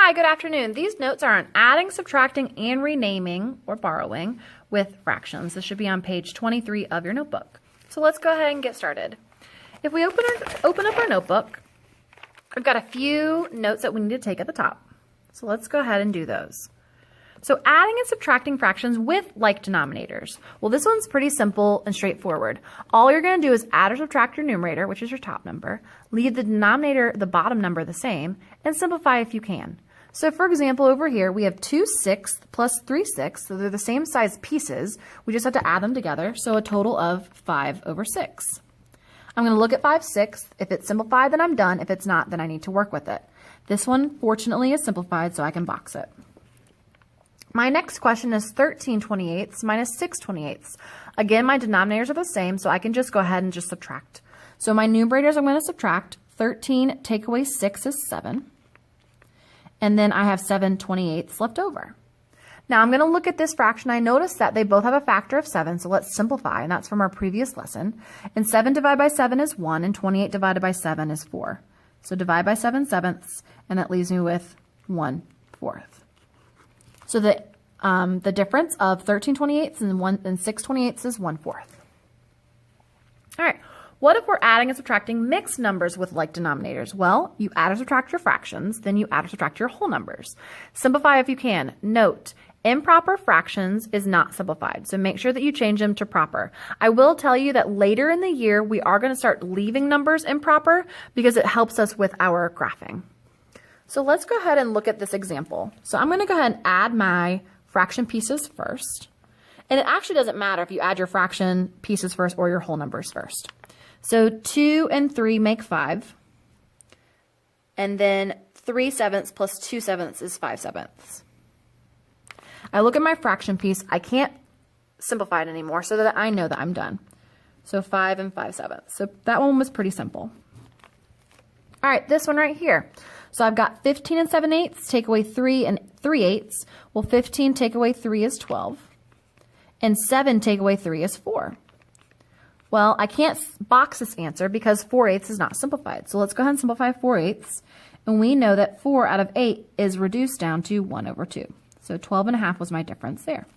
Hi, good afternoon. These notes are on adding, subtracting, and renaming or borrowing with fractions. This should be on page 23 of your notebook. So let's go ahead and get started. If we open up our notebook, I've got a few notes that we need to take at the top. So let's go ahead and do those. So adding and subtracting fractions with like denominators. Well, this one's pretty simple and straightforward. All you're going to do is add or subtract your numerator, which is your top number, leave the denominator, the bottom number, the same, and simplify if you can. So for example, over here, we have 2/6 plus 3/6, so they're the same size pieces. We just have to add them together, so a total of 5/6. I'm going to look at 5/6. If it's simplified, then I'm done. If it's not, then I need to work with it. This one, fortunately, is simplified, so I can box it. My next question is 13/28 minus 6/28. Again, my denominators are the same, so I can just go ahead and just subtract. So my numerators I'm going to subtract. 13 take away 6 is 7. And then I have 7/28 left over. Now I'm going to look at this fraction. I notice that they both have a factor of 7, so let's simplify, and that's from our previous lesson. And 7 divided by 7 is 1, and 28 divided by 7 is 4. So divide by 7/7, and that leaves me with 1/4. So the difference of 13/28 and 6/28 is 1/4. All right. What if we're adding and subtracting mixed numbers with like denominators? Well, you add or subtract your fractions, then you add or subtract your whole numbers. Simplify if you can. Note, improper fractions is not simplified, so make sure that you change them to proper. I will tell you that later in the year, we are going to start leaving numbers improper because it helps us with our graphing. So let's go ahead and look at this example. So I'm going to go ahead and add my fraction pieces first. And it actually doesn't matter if you add your fraction pieces first or your whole numbers first. So 2 and 3 make 5. And then 3/7 plus 2/7 is 5/7. I look at my fraction piece. I can't simplify it anymore so that I know that I'm done. So 5 and 5/7. So that one was pretty simple. All right, this one right here. So I've got 15 and 7/8, take away 3 and 3/8. Well, 15 take away 3 is 12. And 7 take away 3 is 4. Well, I can't box this answer because 4/8 is not simplified. So let's go ahead and simplify 4/8. And we know that 4 out of 8 is reduced down to 1/2. So 12.5 was my difference there.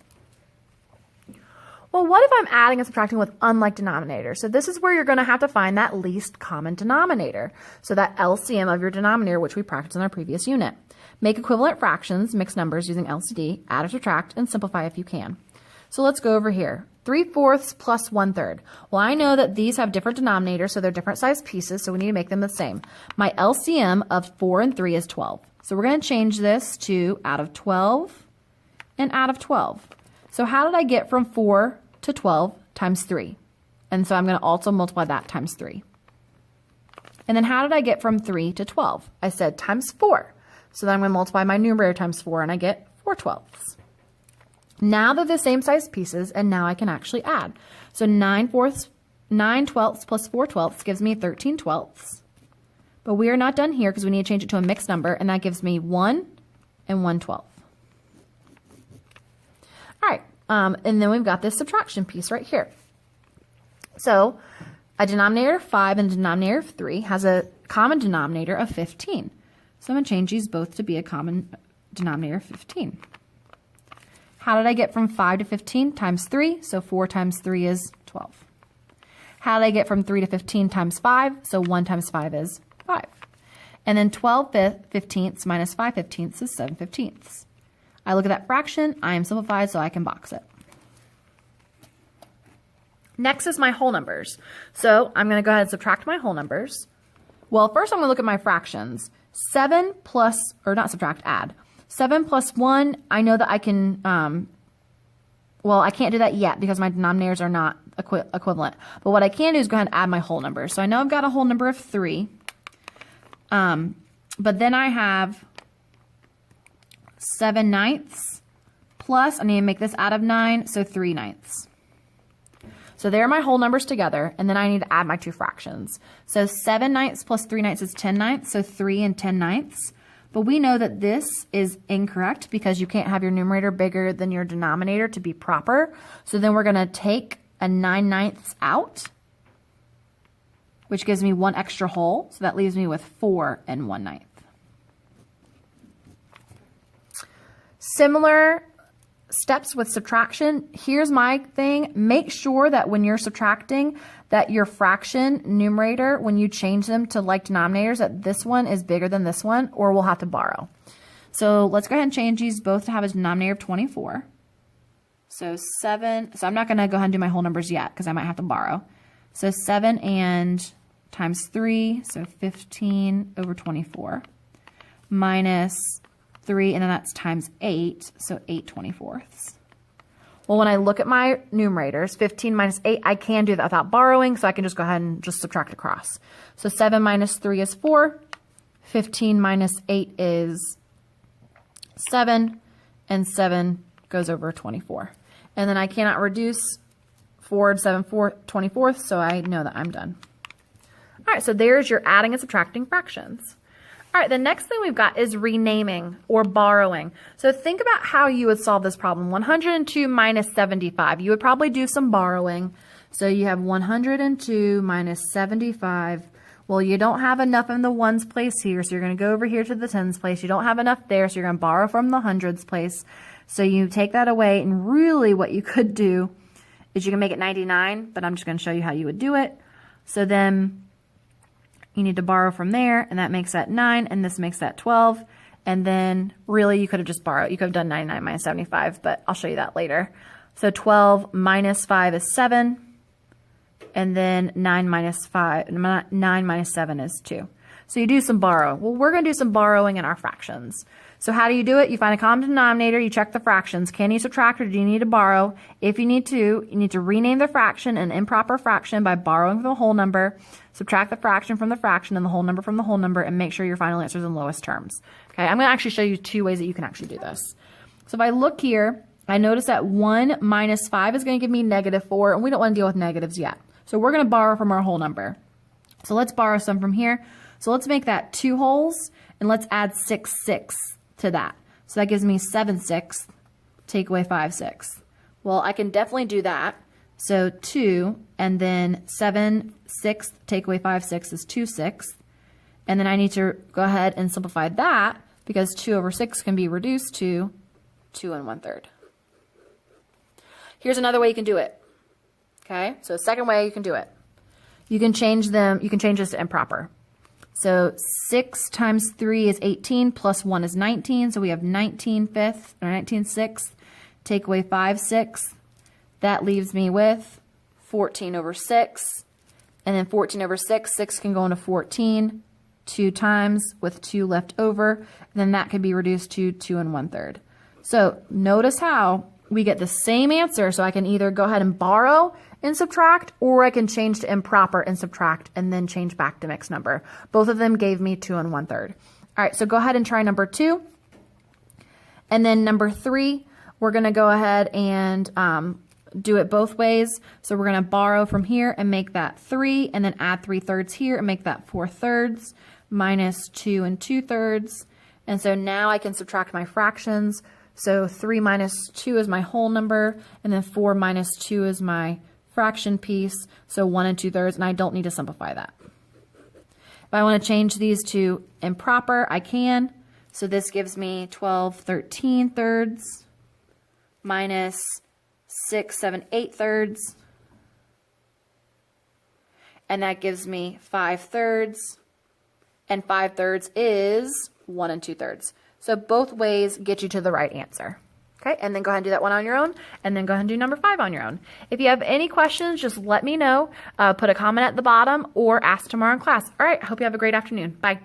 Well, what if I'm adding and subtracting with unlike denominators? So this is where you're going to have to find that least common denominator. So that LCM of your denominator, which we practiced in our previous unit. Make equivalent fractions, mixed numbers using LCD, add or subtract, and simplify if you can. So let's go over here. 3/4 plus 1/3. Well, I know that these have different denominators, so they're different size pieces, so we need to make them the same. My LCM of 4 and 3 is 12. So we're going to change this to out of 12 and out of 12. So how did I get from 4 to 12 times 3? And so I'm going to also multiply that times 3. And then how did I get from 3 to 12? I said times 4. So then I'm going to multiply my numerator times 4, and I get 4/12. Now they're the same size pieces, and now I can actually add. So 9/12 plus 4/12 gives me 13/12. But we are not done here because we need to change it to a mixed number, and that gives me 1 and 1/12. All right, and then we've got this subtraction piece right here. So a denominator of 5 and a denominator of 3 has a common denominator of 15. So I'm going to change these both to be a common denominator of 15. How did I get from 5 to 15 times 3? So 4 times 3 is 12. How did I get from 3 to 15 times 5? So 1 times 5 is 5. And then 12/15 minus 5/15 is 7/15. I look at that fraction. I am simplified, so I can box it. Next is my whole numbers. So I'm going to go ahead and subtract my whole numbers. Well, first I'm going to look at my fractions. 7 plus, or not subtract, add. 7 plus 1, I know that I can, well, I can't do that yet because my denominators are not equivalent. But what I can do is go ahead and add my whole numbers. So I know I've got a whole number of 3. But then I have 7/9 plus, I need to make this out of 9, so 3/9. So there are my whole numbers together, and then I need to add my two fractions. So 7/9 plus 3/9 is 10/9, so 3 and 10/9. But we know that this is incorrect because you can't have your numerator bigger than your denominator to be proper. So then we're going to take a 9/9 out, which gives me one extra whole. So that leaves me with 4 and 1/9. Similar steps with subtraction. Here's my thing. Make sure that when you're subtracting that your fraction numerator, when you change them to like denominators, that this one is bigger than this one, or we'll have to borrow. So let's go ahead and change these both to have a denominator of 24. So 7, so I'm not going to go ahead and do my whole numbers yet because I might have to borrow. So 7 and times 3, so 15 over 24, minus 3, and then that's times 8, so 8 24ths. Well, when I look at my numerators, 15 minus 8, I can do that without borrowing, so I can just go ahead and just subtract across. So 7 minus 3 is 4, 15 minus 8 is 7, and 7 goes over 24. And then I cannot reduce 4 and 7 24ths, so I know that I'm done. All right, so there's your adding and subtracting fractions. All right, the next thing we've got is renaming or borrowing. So think about how you would solve this problem. 102 minus 75. You would probably do some borrowing. So you have 102 minus 75. Well, you don't have enough in the ones place here, so you're going to go over here to the tens place. You don't have enough there, so you're going to borrow from the hundreds place. So you take that away, and really what you could do is you can make it 99, but I'm just going to show you how you would do it. So then you need to borrow from there, and that makes that 9, and this makes that 12. And then really you could have just borrowed. You could have done 99 minus 75, but I'll show you that later. So 12 minus 5 is 7, and then 9 minus 7 is 2. So you do some borrow. Well, we're going to do some borrowing in our fractions. So how do you do it? You find a common denominator, you check the fractions. Can you subtract or do you need to borrow? If you need to rename the fraction an improper fraction by borrowing from the whole number, subtract the fraction from the fraction and the whole number from the whole number, and make sure your final answer is in lowest terms. Okay, I'm going to actually show you 2 ways that you can actually do this. So if I look here, I notice that 1 minus 5 is going to give me negative 4, and we don't want to deal with negatives yet. So we're going to borrow from our whole number. So let's borrow some from here. So let's make that 2 wholes, and let's add 6 sixths to that. So that gives me 7 sixths, take away 5 sixths. Well, I can definitely do that. So 2, and then 7 sixths, take away 5 sixths is 2 sixths. And then I need to go ahead and simplify that because 2 over 6 can be reduced to 2 1/3. Here's another way you can do it. Okay, so second way you can do it. You can change this to improper. So 6 times 3 is 18, plus 1 is 19, so we have 19 fifths, or 19 sixths. Take away 5 sixths. That leaves me with 14 over 6. And then 14 over 6, 6 can go into 14 2 times with 2 left over. And then that can be reduced to 2 1/3. So notice how we get the same answer. So I can either go ahead and borrow and subtract, or I can change to improper and subtract and then change back to mixed number. Both of them gave me 2 1/3. All right, so go ahead and try number 2. And then number 3, we're going to go ahead and do it both ways. So we're going to borrow from here and make that 3, and then add 3/3 here and make that 4/3, minus 2 2/3. And so now I can subtract my fractions. So 3 minus 2 is my whole number, and then 4 minus 2 is my fraction piece, so 1 2/3, and I don't need to simplify that. If I want to change these to improper, I can. So this gives me 12 13/3 minus 6 7 8/3, and that gives me 5/3, and 5/3 is 1 2/3. So both ways get you to the right answer. Okay, and then go ahead and do that one on your own, and then go ahead and do number 5 on your own. If you have any questions, just let me know. Put a comment at the bottom or ask tomorrow in class. All right, I hope you have a great afternoon. Bye.